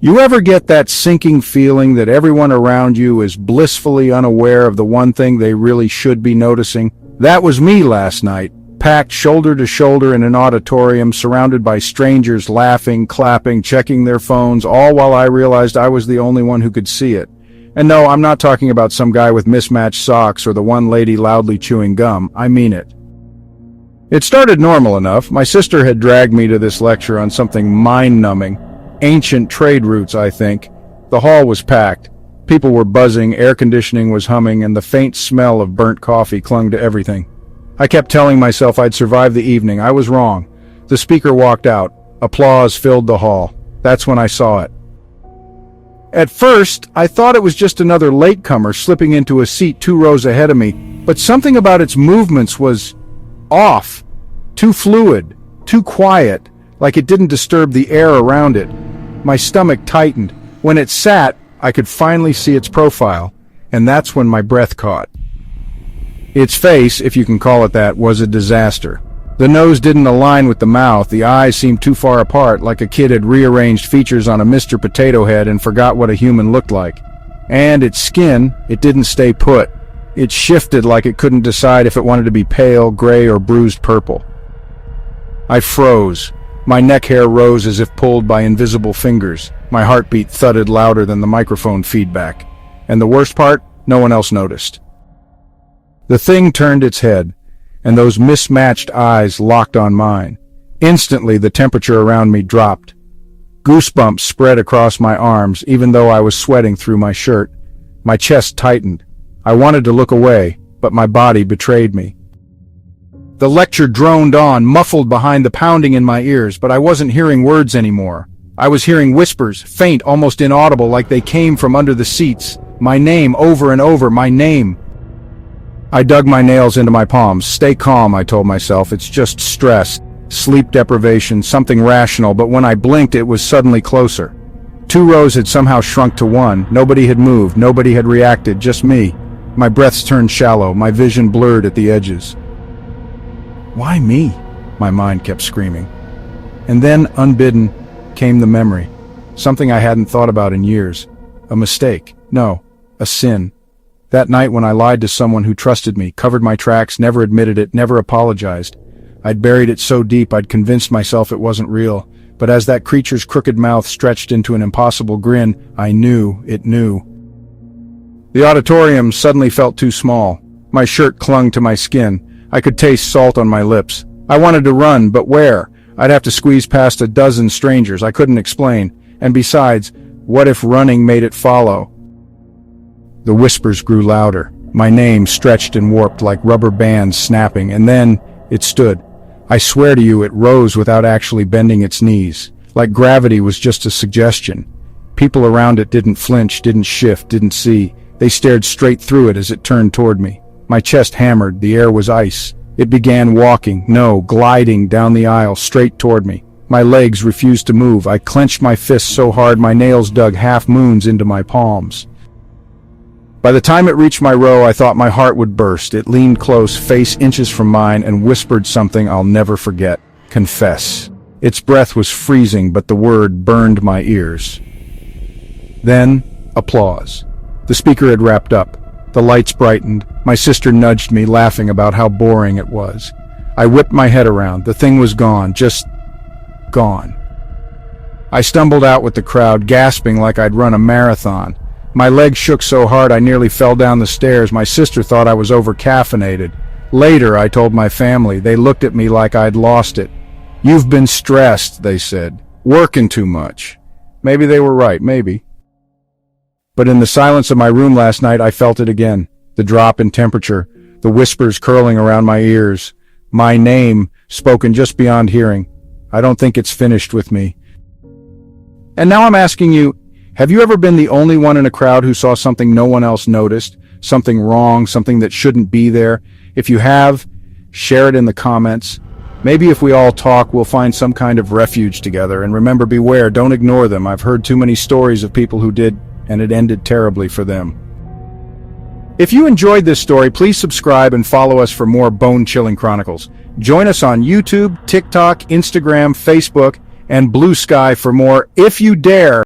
You ever get that sinking feeling that everyone around you is blissfully unaware of the one thing they really should be noticing? That was me last night, packed shoulder to shoulder in an auditorium, surrounded by strangers laughing, clapping, checking their phones, all while I realized I was the only one who could see it. And no, I'm not talking about some guy with mismatched socks or the one lady loudly chewing gum. I mean it. It started normal enough. My sister had dragged me to this lecture on something mind-numbing. Ancient trade routes, I think. The hall was packed. People were buzzing, air conditioning was humming, and the faint smell of burnt coffee clung to everything. I kept telling myself I'd survive the evening. I was wrong. The speaker walked out. Applause filled the hall. That's when I saw it. At first, I thought it was just another latecomer slipping into a seat 2 rows ahead of me, but something about its movements was off. Too fluid, too quiet, like it didn't disturb the air around it. My stomach tightened. When it sat, I could finally see its profile, and that's when my breath caught. Its face, if you can call it that, was a disaster. The nose didn't align with the mouth, the eyes seemed too far apart, like a kid had rearranged features on a Mr. Potato Head and forgot what a human looked like. And its skin, it didn't stay put. It shifted like it couldn't decide if it wanted to be pale, gray, or bruised purple. I froze. My neck hair rose as if pulled by invisible fingers. My heartbeat thudded louder than the microphone feedback. And the worst part, no one else noticed. The thing turned its head, and those mismatched eyes locked on mine. Instantly, the temperature around me dropped. Goosebumps spread across my arms, even though I was sweating through my shirt. My chest tightened. I wanted to look away, but my body betrayed me. The lecture droned on, muffled behind the pounding in my ears, but I wasn't hearing words anymore. I was hearing whispers, faint, almost inaudible, like they came from under the seats. My name, over and over, my name. I dug my nails into my palms. Stay calm, I told myself. It's just stress, sleep deprivation, something rational, but when I blinked, it was suddenly closer. 2 rows had somehow shrunk to 1. Nobody had moved, nobody had reacted, just me. My breaths turned shallow, my vision blurred at the edges. Why me? My mind kept screaming. And then, unbidden, came the memory. Something I hadn't thought about in years. A mistake. No, a sin. That night when I lied to someone who trusted me, covered my tracks, never admitted it, never apologized. I'd buried it so deep I'd convinced myself it wasn't real. But as that creature's crooked mouth stretched into an impossible grin, I knew it knew. The auditorium suddenly felt too small. My shirt clung to my skin. I could taste salt on my lips. I wanted to run, but where? I'd have to squeeze past a dozen strangers. I couldn't explain. And besides, what if running made it follow? The whispers grew louder. My name stretched and warped like rubber bands snapping, and then it stood. I swear to you, it rose without actually bending its knees, like gravity was just a suggestion. People around it didn't flinch, didn't shift, didn't see. They stared straight through it as it turned toward me. My chest hammered, the air was ice. It began walking, no, gliding down the aisle straight toward me. My legs refused to move. I clenched my fists so hard my nails dug half-moons into my palms. By the time it reached my row, I thought my heart would burst. It leaned close, face inches from mine, and whispered something I'll never forget. Confess. Its breath was freezing, but the word burned my ears. Then, applause. The speaker had wrapped up. The lights brightened. My sister nudged me, laughing about how boring it was. I whipped my head around. The thing was gone, just gone. I stumbled out with the crowd, gasping like I'd run a marathon. My legs shook so hard I nearly fell down the stairs. My sister thought I was over-caffeinated. Later, I told my family. They looked at me like I'd lost it. "You've been stressed," they said. "Working too much." Maybe they were right, maybe. But in the silence of my room last night, I felt it again. The drop in temperature, the whispers curling around my ears. My name, spoken just beyond hearing. I don't think it's finished with me. And now I'm asking you, have you ever been the only one in a crowd who saw something no one else noticed? Something wrong, something that shouldn't be there? If you have, share it in the comments. Maybe if we all talk, we'll find some kind of refuge together. And remember, beware, don't ignore them. I've heard too many stories of people who did, and it ended terribly for them. If you enjoyed this story, please subscribe and follow us for more bone-chilling chronicles. Join us on YouTube, TikTok, Instagram, Facebook, and Blue Sky for more If You Dare.